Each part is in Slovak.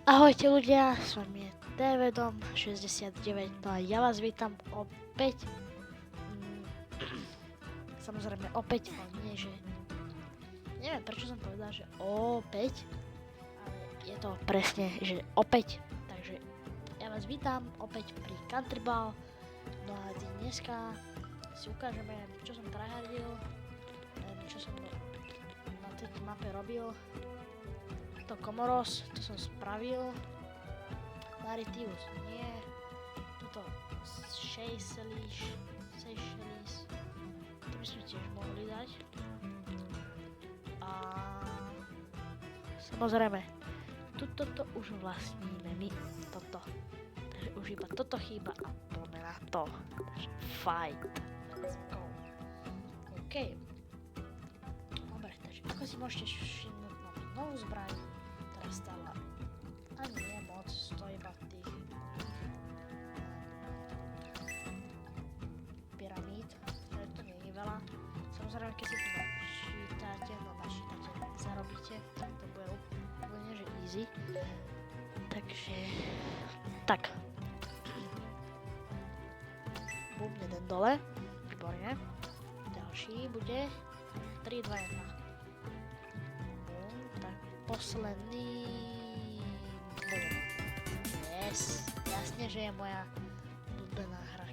Ahojte ľudia, s vami je TVDom69, no a ja vás vítam opäť. Samozrejme opäť, ale nie, že... Neviem prečo som povedal, že opäť, ale je to presne, že opäť. Takže ja vás vítam opäť pri Country Ball. No a dneska si ukážeme, čo som tryhardil, čo som na tejto mape robil. To Comoros, to som spravil. Maritius nie. Tuto Seychelles. To by sme tiež mohli dať. A samozrejme, tuto to už vlastníme my. Toto. Takže už iba toto chýba a poďme na to. Takže fight. Let's go. OK. Dobre, takže ako si môžete všimnúť, mám novú zbraň. Stala ani nie moc, stojí iba tých pyramíd, takže to nie je veľa. Samozrejme, keď si to načítate, zarobíte, tak to bude úplne že easy. Takže tak. Bum, jeden dole, výborne. Ďalší bude 3, 2, 1. Posledný bol. Yes, jasne, že je moja obľúbená hra.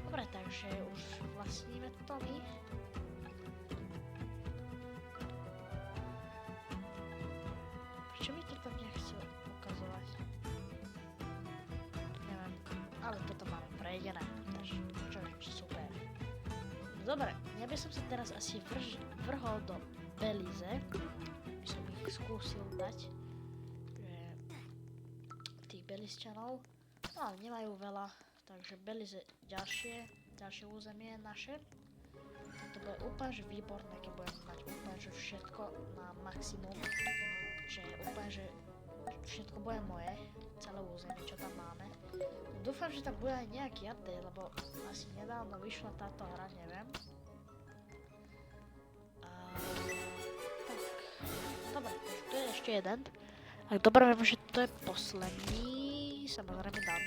Dobre, takže už vlastníme to my. Prečo mi to tam nechce ukazovať? Neviem, ale toto máme prejdené, takže čo super. Dobre, ja by som sa teraz asi vrhol do Belize, by som ich skúsil dať, že tých Belizčanov, no ale nemajú veľa, takže Belize ďalšie územie naše. To bude úplne že výborné, keď budem mať úplne že všetko na maximum, že úplne že všetko bude moje, celé územie, čo tam máme. Dúfam, že tam bude aj nejaký update, lebo asi nedávno vyšla táto hra, neviem. Dobre, to je ešte jeden. Ak dobre viem, že to je posledný, samozrejme dám.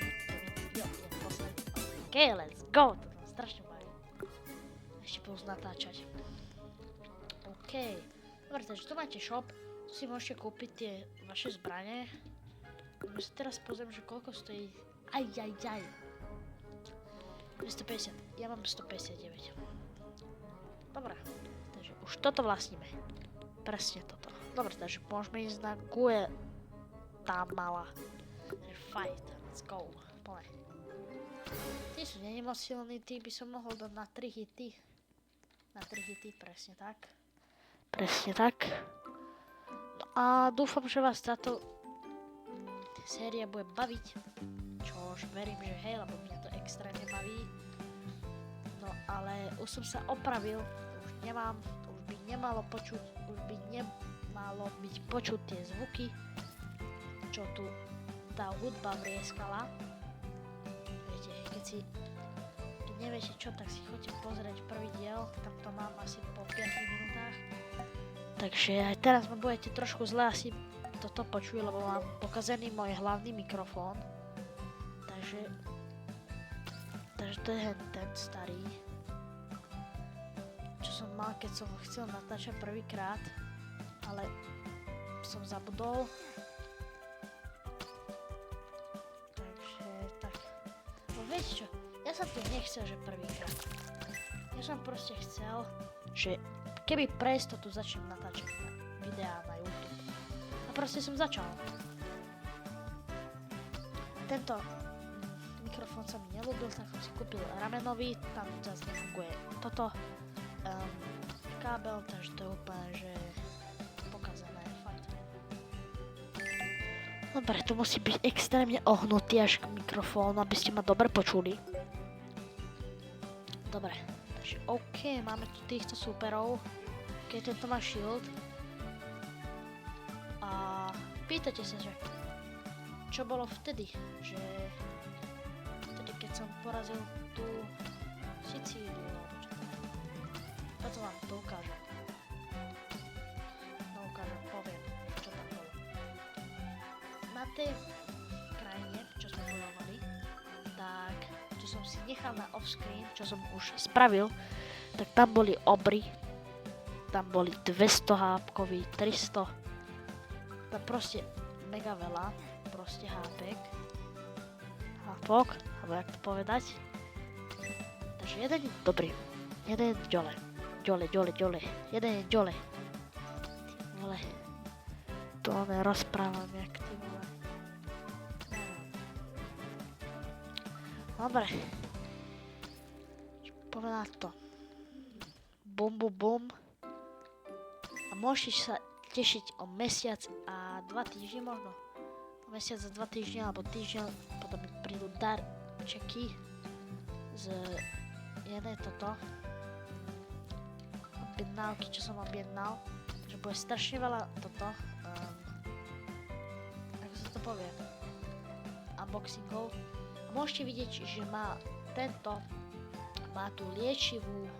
Jo, je posledný. OK, let's go! To tam strašne baví. Ešte plus natáčať. OK. Dobre, takže tu máte shop. Tu si môžete kúpiť tie vaše zbrane. Ja sa teraz pozriem, že koľko stojí. Aj. 250. Ja mám 159. Dobre. Takže už toto vlastníme. Presne toto. Dobre, takže môžeme ísť na Guatemala. Takže fight, let's go, poďme. Tí sú nie moc silní, tí by som mohol dať na 3 hity. Na 3 hity, presne tak. Presne tak. No a dúfam, že vás táto séria bude baviť. Čož verím, že hej, lebo mňa to extrémne baví. No ale už som sa opravil, už nemám, už by nemalo byť počuť tie zvuky, čo tu tá hudba vrieskala. Viete, keď neviete čo, tak si choďte pozrieť prvý diel, tam to mám asi po 5 minútach. Takže aj teraz ma budete trošku zle asi toto počuť, lebo mám pokazený môj hlavný mikrofón. Takže to je ten starý, čo som mal, keď som chcel natáčať prvýkrát. Ale som zabudol. Takže tak. No viete čo, ja som to nechcel, že prvýkrát. Ja som proste chcel, že keby pre istotu začnem natáčať videá na YouTube. A proste som začal. Tento mikrofón sa mi neľúbil, tak som si kúpil ramenový, tam zase nefunguje toto kábel, takže to je úplne, že dobre, tu musí byť extrémne ohnutý až k mikrofónu, aby ste ma dobre počuli. Dobre, takže OK, máme tu týchto superov. OK, tento má shield. A pýtate sa, že čo bolo vtedy, že vtedy, keď som porazil tú Sicíliu, alebo čo to. Potom vám to ukážem. No ukážem, poviem, čo tam bolo. tej krajine, čo sme bojovali, tak čo som si nechal na offscreen, čo som už spravil, tak tam boli obry, tam boli 200 hápkoví, 300, tam proste mega veľa, proste hápok, alebo jak to povedať. Takže jeden je dobrý, jeden je ďole, jeden je ďole. Ty vole, to nerozprávam jak ty vole. Dobre, čo povedať to. Bum. A môžete sa tešiť o mesiac a 2 týždne možno. O mesiac a 2 týždne alebo týždeň, potom mi prídu darčeky z jednej toto objednávky, čo som objednal. Takže bude strašne veľa toto, ako sa to povie, unboxingov. A môžete vidieť, že má tú liečivú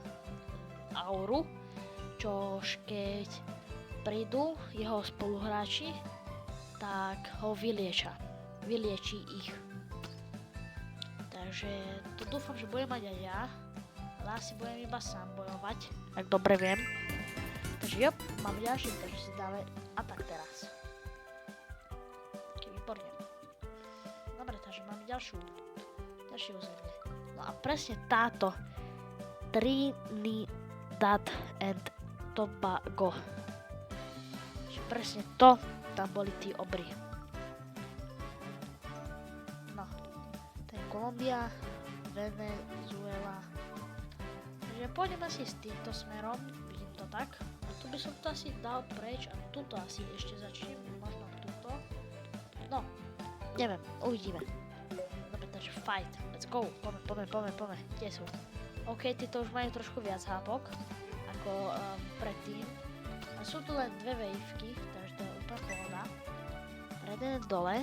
auru, čož keď prídu jeho spoluhráči, tak ho vylieči ich. Takže to dúfam, že budem mať aj ja, ale asi budem iba sám bojovať, ak dobre viem. Takže jop, mám ďalší, takže si dáme atak teraz. Výborne. Dobre, takže máme ďalšie územie. No a presne táto Trinidad and Tobago. Čiže presne to, tam boli tí obry. No, to je Kolumbia, Venezuela. Takže pôjdem asi s týmto smerom, vidím to tak. A tu by som to asi dal preč a tuto asi ešte začnem, možno tuto. No, neviem, uvidíme. Dobre, takže fight, let's go, poďme, kde sú? OK, títo už majú trošku viac hápok ako predtým. A sú tu len 2 wavky, takže to je úplne pohoda. Jeden je dole.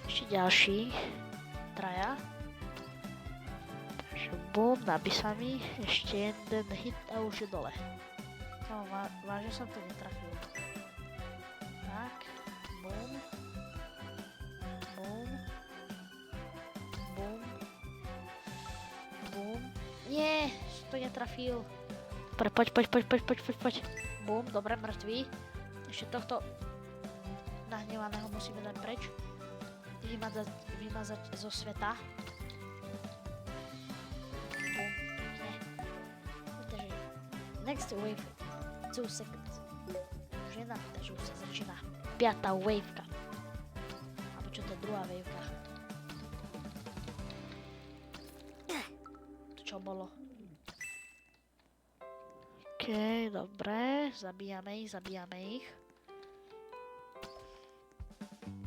Ešte ďalší. Traja. Takže bum, nabí sa mi. Ešte jeden hit a už je dole. No, vážne som to netrafil. Tak, bum. Nie, to netrafil. Poď. Bum, dobre, mŕtvý. Ešte tohto nahnevaného musíme dať preč. Vymazať zo sveta. Bum, nie. Takže, next wave, 2 seconds. Už jedna, takže už sa začína 5. waveka. Alebo čo to je druhá waveka. Čo bolo. OK, dobre, zabíjame ich.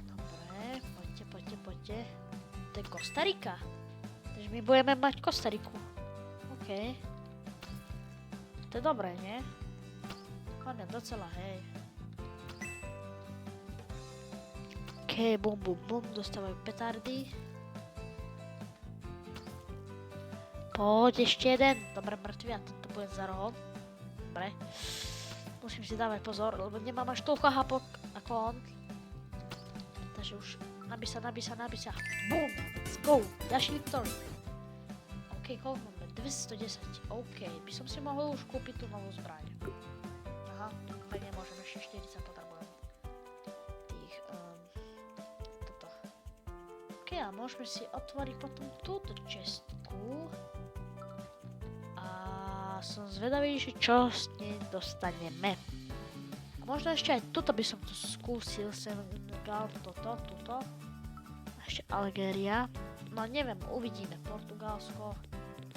Dobre, poďte. To je Kostarika. Takže my budeme mať Kostariku. OK. To je dobré, nie? Hlavne docela, hej. OK, bum, dostávajú petardy. Poď, ešte jeden. Dobre, mŕtvy, a tento bude za rohom. Dobre. Musím si dávať pozor, lebo nemám až toľko hapok ako on. Takže už nabí sa. Boom! Let's go! Ďalší victory. OK, koľko máme? 210. OK, by som si mohol už kúpiť tú novú zbraň. Aha, tak nemôžem, ešte 40 potrebujem. Toto. OK, a môžeme si otvoriť potom túto čestku. Som zvedavý, že čo s nej dostaneme. A možno ešte aj tuto by som to skúsil, Senegal, tuto. A ešte Algéria. No neviem, uvidíme. Portugalsko,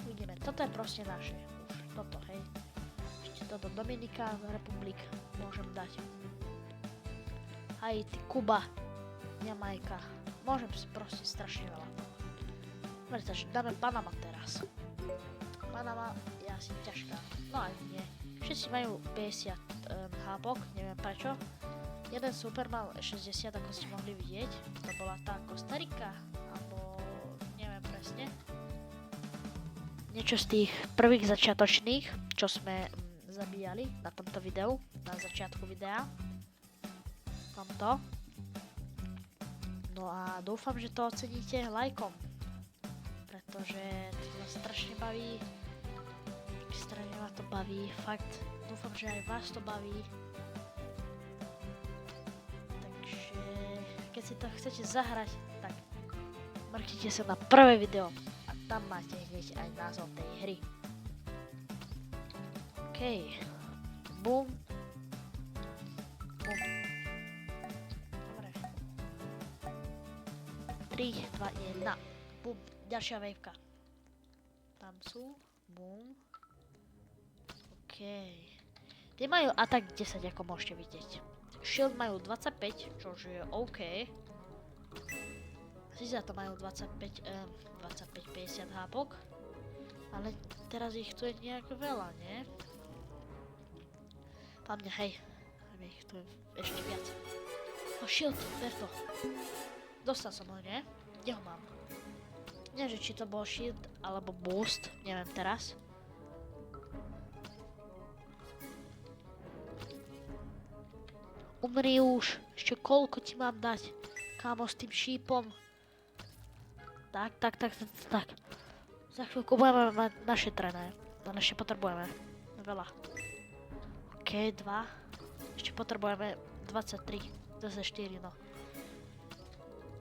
uvidíme. Toto je proste naše. Už toto, hej. Ešte toto Dominikánska republik môžem dať. Haiti, Kuba, Jamajka. Môžem si proste strašne veľa. Dobre, takže dáme Panama teraz. Panama je asi ťažká, no aj nie. Všetci majú 50 hápok, neviem prečo. Jeden super mal 60, ako ste mohli vidieť. To bola tá Kostarika, alebo neviem presne. Niečo z tých prvých začiatočných, čo sme zabíjali na tomto videu, na začiatku videa. Tomto. No a dúfam, že to oceníte lajkom. Pretože to ma strašne baví. Strašne ma to baví, fakt. Dúfam, že aj vás to baví. Takže keď si to chcete zahrať, tak mrknite sa na prvé video a tam máte hneď aj názov tej hry. OK. Bum. Bum. Dobre. 3, 2, 1. Bum. Ďalšia waveka. Tam sú. Bum. OK. Tie majú atak 10, ako môžete vidieť. Shield majú 25, čo je OK. Sice to majú 25-50 hápok. Ale teraz ich tu je nejak veľa, nie? Hlavne, hej. Ich tu je ešte viac. Oh, shield, ber to. Dostal som ho, nie? Kde ho mám? Neviem, či to bol shield alebo boost. Neviem teraz. Umri už. Ešte koľko ti mám dať? Kámo, s tým šípom. Tak. Za chvíľku budeme mať našetrené. No ešte potrebujeme. Veľa. OK, 2. Ešte potrebujeme 23. 24, no.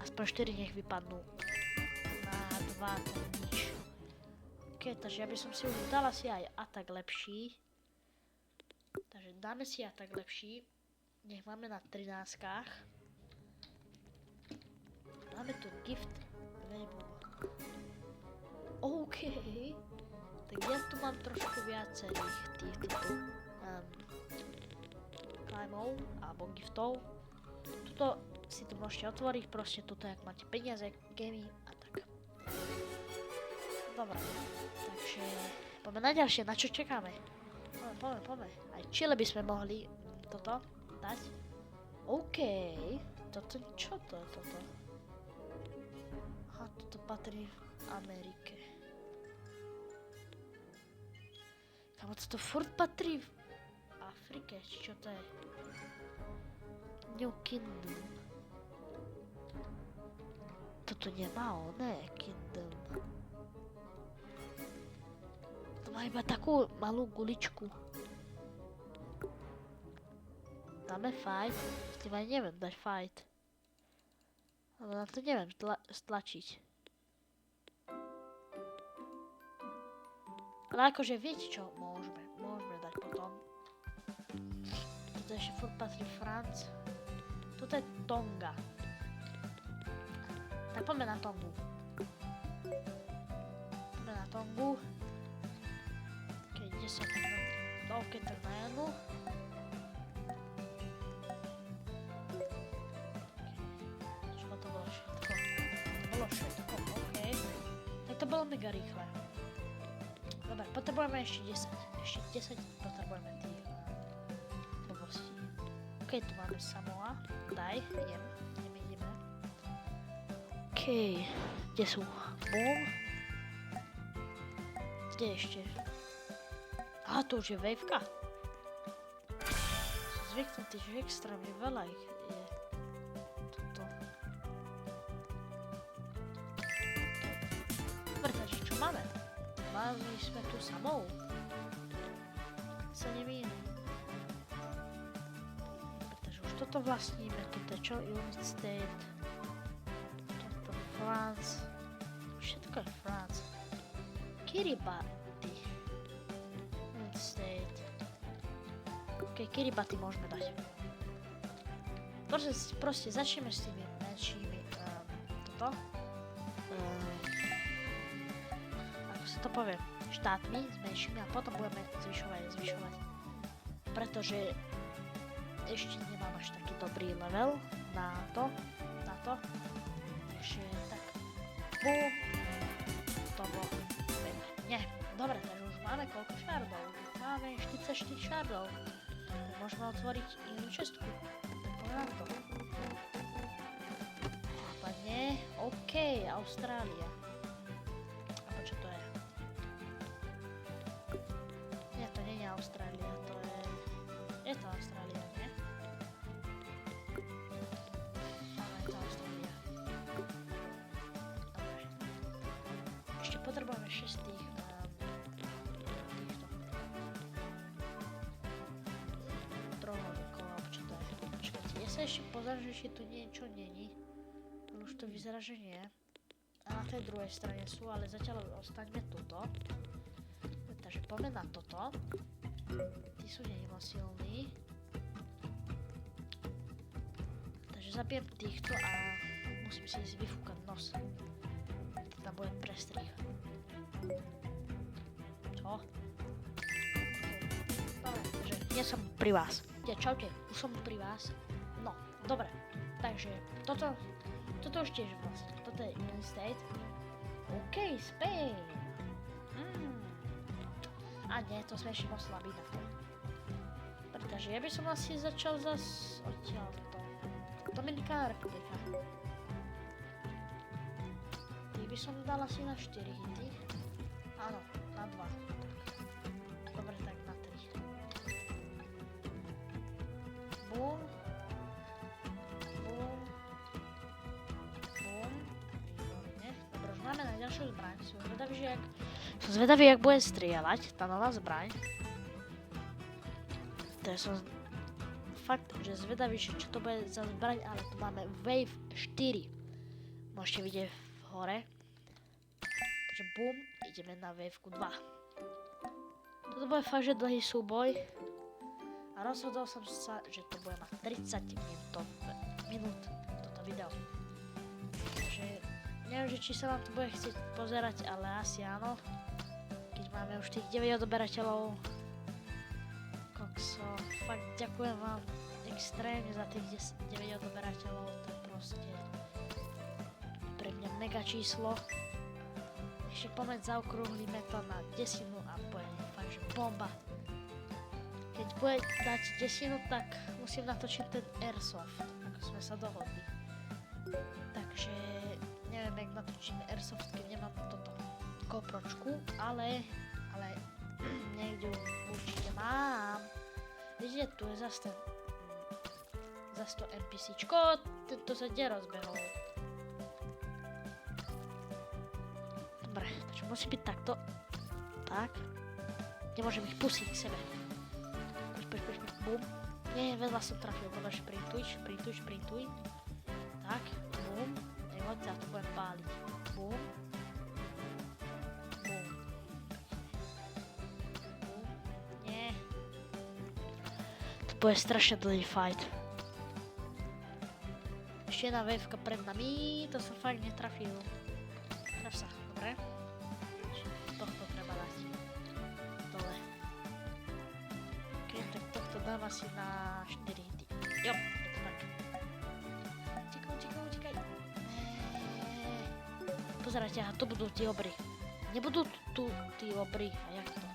Aspoň 4 nech vypadnú. Na 2, to nič. OK, takže ja by som si už dal asi aj atak lepší. Takže dáme si atak lepší. Nech máme na 13-kách. Máme tu gift label. OK. Tak ja tu mám trošku viacerých týchto claimov alebo giftov. Tuto si tu môžete otvoriť, proste tuto, ak máte peniaze, gemy a tak. Dobre, takže poďme na ďalšie, na čo čakáme? Poďme. Aj Chile by sme mohli toto dať. OK, toto, čo to je toto? Aha, toto patrí v Amerike. Kamo, toto furt patrí v Afrike, či čo to je? New Kingdom. Toto nemá oné Kingdom. To má iba takú malú guličku. Dáme fight? S tým aj neviem dať fight. Ale na to neviem stlačiť. Ale akože viete čo? Môžeme dať potom. Toto ešte furt patrí Franc. Toto je Tonga. Tak poďme na Tongu. Keď 10 tak OK, tak na jednu. Čo to bolo všetko? OK. Tak to bolo mega rýchle. Dobre, potrebujeme ešte 10. Ešte 10 potrebujeme tých blbostí. OK, tu máme Samoa. Daj, ideme. OK, kde sú? Boom. Kde ešte? Aha, to už je waveka. Som zvyknutý, že extrémne veľa ich je. Toto. Dobre, takže čo máme? Mali sme tu Samou. Sa nemýlim. Dobre, takže už toto vlastníme. Toto je čo? United State. Toto France. Všetko je France. Kiribati. United State. OK, Kiribati môžeme dať. Proste začneme s tými menšími. Toto. Ako sa to povie? Štátmi s menšími a potom budeme zvyšovať. Pretože ešte nemám až taký dobrý level na to. Takže tak. Bum. To bolo. Nie. Dobre, takže už máme koľko šardov? Máme 44 šardov. Môžeme otvoriť inú čestku. Poďme na to. Nápadne. OK, Austrália. Alebo čo to je? Nie, to nie je Austrália, to je... Je to Austrália, nie? Áno, je to Austrália. máme 6 týchto. Trojuholníkov, alebo čo to je. Počkajte, ja sa ešte pozriem, že ešte tu niečo není. Už to vyzerá, že nie. A na tej druhej strane sú, ale zatiaľ ostaňme tuto. Takže poďme na toto. Tí sú není moc silní. Takže zabijem týchto a musím si ísť vyfúkať nos. Tam bude prestrih. Čo? Dobre, takže ja som pri vás. Čaute, už som pri vás. No, dobre. Takže toto už tiež vlastne. Toto je United States. OK, Spain. A nie, to sme ešte moc slabí na to. Pretože ja by som asi začal zas odtiaľ to. Dominikána republika. Ty by som dal asi na 4 hity. Áno, na 2. Dobre, tak na 3. Bum. Bum. Bum. Výborne. Dobre, už máme na ďalšiu zbraň. Som zvedavý, jak bude strieľať tá nová zbraň. To ja som fakt, že zvedavý, čo to bude za zbraň, ale tu máme Wave 4. Môžete vidieť v hore. Takže bum, ideme na Wave 2. Toto bude fakt, že dlhý súboj. A rozhodol som sa, že to bude mať 30 minút toto video. Takže neviem, že či sa vám to bude chcieť pozerať, ale asi áno. Keď máme už tých 9 odberateľov. Kokso, fakt ďakujem vám extrémne za tých 9 odberateľov. To je proste pre mňa mega číslo. Ešte pomeď zaokrúhlime to na 10 a bude fakt, že bomba. Keď bude dať 10, tak musím natočiť ten Airsoft, ako sme sa dohodli. Takže neviem, jak natočíme Airsoft, keď nemám toto GoPročku, ale niekde určite mám. Vidíte, tu je zase to NPCčko, to sa kde rozbehol. Dobre, takže musí byť takto. Tak. Nemôžem ich pustiť k sebe. Poď, bum. Nie, veľa som trafil, dobre, šprintuj. Tak, bum. Nehoď sa, to budem páliť. Bum. Bum. Bum. Nie. To bude strašne dlhý fight. Ešte jedna waveka pred nami, to som fakt netrafil. Traf sa, dobre. Tohto treba dať. Dole. Ok, tak tohto dám asi na 4 hity. Jo, je to tak. Utekaj. Pozerajte, aha, to budú tí obry. Nebudú tu tí obry, a jak to?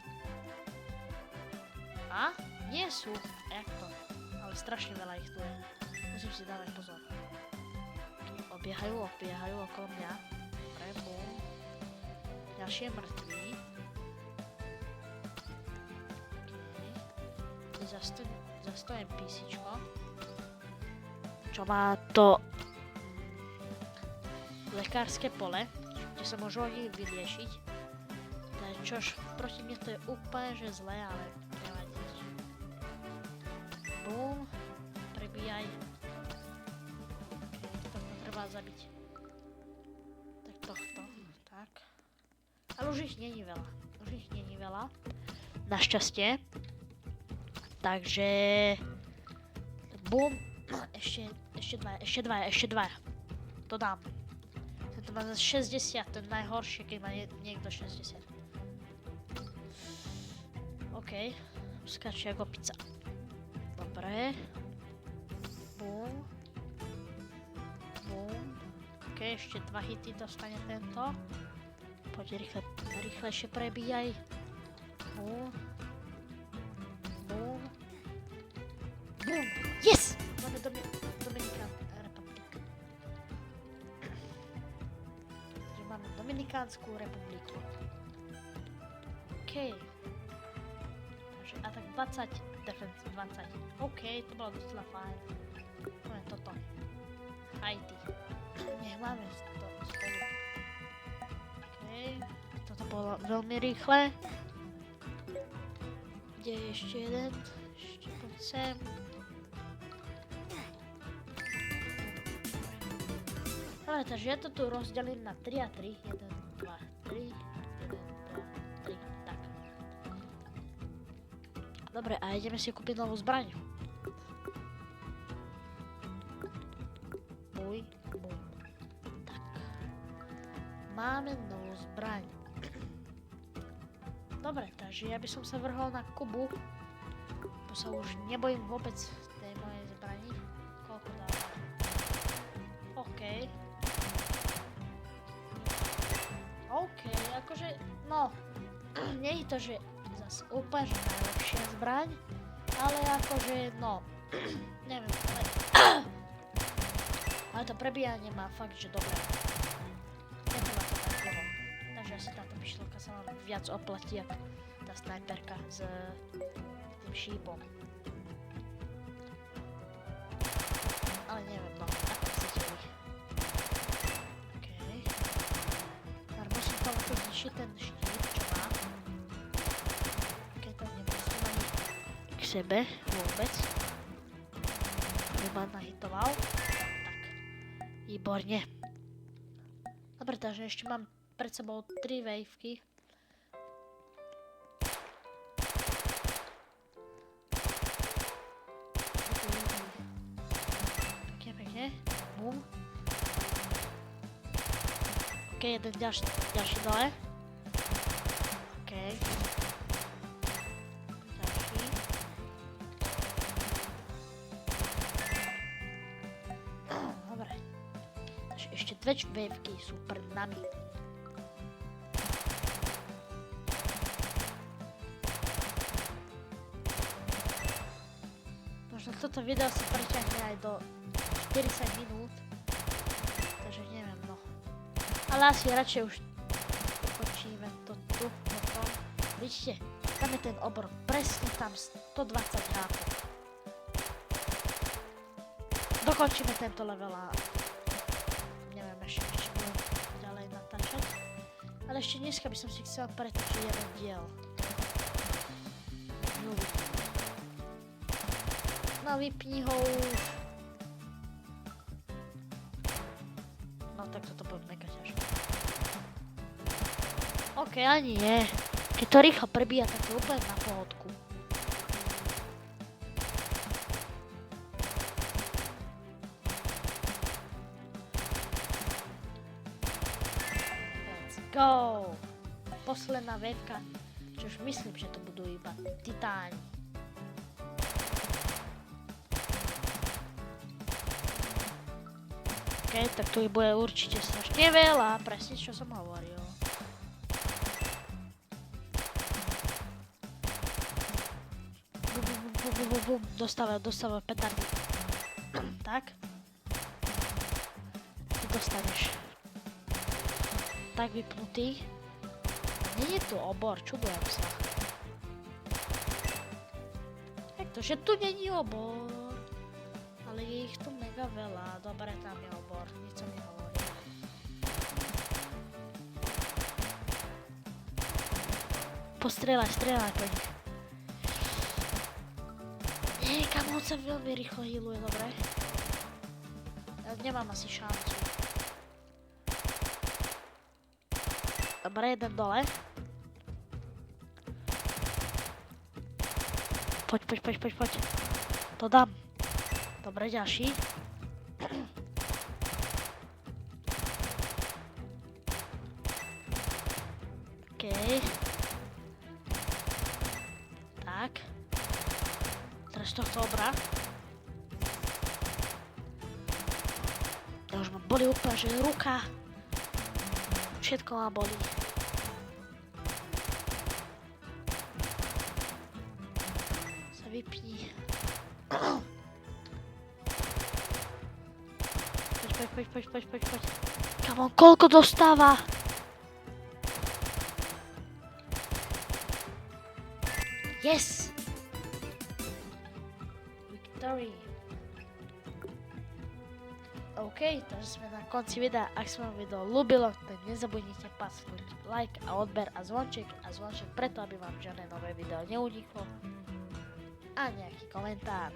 A? Nie sú, a jak to? Ale strašne veľa ich tu je. Musím si dávať pozor. Obiehajú okolo mňa. Bum. Ďalší je mŕtvý. Okay. Za 100 NPCčko. Čo má to lekárske pole, kde sa môžu oni vyliešiť. Čož proti mne to je úplne že zlé, ale nevadí. Bum. Prebíjaj. Treba zabiť. Tak tohto, tak. Ale už ich není veľa. Našťastie. Takže... Bum. Ešte dvaja. To dám. Tento má za 60, to je najhoršie, keď má niekto 60. OK. Skáče ako pizza. Dobre. Bum. Ok, ešte 2 hity dostane tento. Poď rýchlejšie prebíjaj. Bum. Yes! Máme Dominikán republiku. Takže máme Dominikánsku republiku. OK. Takže atak 20, defense 20. OK, to bolo docela fajn. Máme toto. Haiti. Nech máme to spolu. OK. Toto bolo veľmi rýchle. Kde je ešte jeden? Ešte poď sem. Dobre, takže ja to tu rozdelím na 3 a 3. 1, 2, 3. 1, 2, 3. Tak. Dobre, a ideme si kúpiť novú zbraň. Buj, buj. Tak. Máme novú zbraň. Dobre, takže ja by som sa vrhol na Kubu. Bo sa už nebojím vôbec tej mojej zbrani. Koľko dáva? OK. OK, akože, no, nie je to, že zase úplne najlepšia zbraň, ale akože, no, neviem, ale to prebíjanie má fakt, že dobré. Netrvá to tak dlho, takže asi táto myšľovka sa vám viac oplatí, ako tá snajperka s tým šípom. Ale neviem, no, ako chcete vy. Zničiť ten štít, čo má. Keď to nepustím ani k sebe vôbec. Aby ma nahitoval. Tak. Výborne. Dobre, takže ešte mám pred sebou 3 wavky. Pekne, pekne. Bum. Ok, jeden ďalší dole. Ok. Ďalší. Dobre. Takže ešte 2 wavky sú pred nami. Možno toto video sa preťahne aj do 40 minút. Takže neviem, no. Ale asi radšej už ukončíme to tu, potom. Vidíte, tam je ten obor, presne tam 120 HP. Dokončíme tento level a neviem ešte, či budem ďalej natáčať. Ale ešte dneska by som si chcel pretočiť jeden diel. No vypni ho už. No tak toto bude mega ťažké. OK, ani nie. Keď to rýchlo prebíja, tak to úplne na pohodku. Let's go! Posledná wavka, čo už myslím, že to budú iba titáni. OK, tak tu ich bude určite strašne veľa, presne čo som hovoril. Dostávajú petardy. Tak. Ty dostaneš. Tak vypnutý. Nie je tu obor, čudujem sa. Jak to, že tu není obor? Ale je ich tu mega veľa. Dobre, tam je obor, nič sa mi hovorí. Strieľaj po nich. Nie, kam on sa veľmi rýchlo healuje, dobre? Ja nemám asi šancu. Dobre, jeden dole. Poď. To dám. Dobre, ďalší. OK. Tak. Teraz tohto obra. Ja už ma boli úplne, že ruka. Všetko ma bolí. Sa vypni. Poď. Come on, koľko dostáva? Yes! Victory. OK, takže sme na konci videa. Ak sa vám video ľúbilo, tak nezabudnite pasnúť like a odber a zvonček preto, aby vám žiadne nové video neuniklo. A nejaký komentár.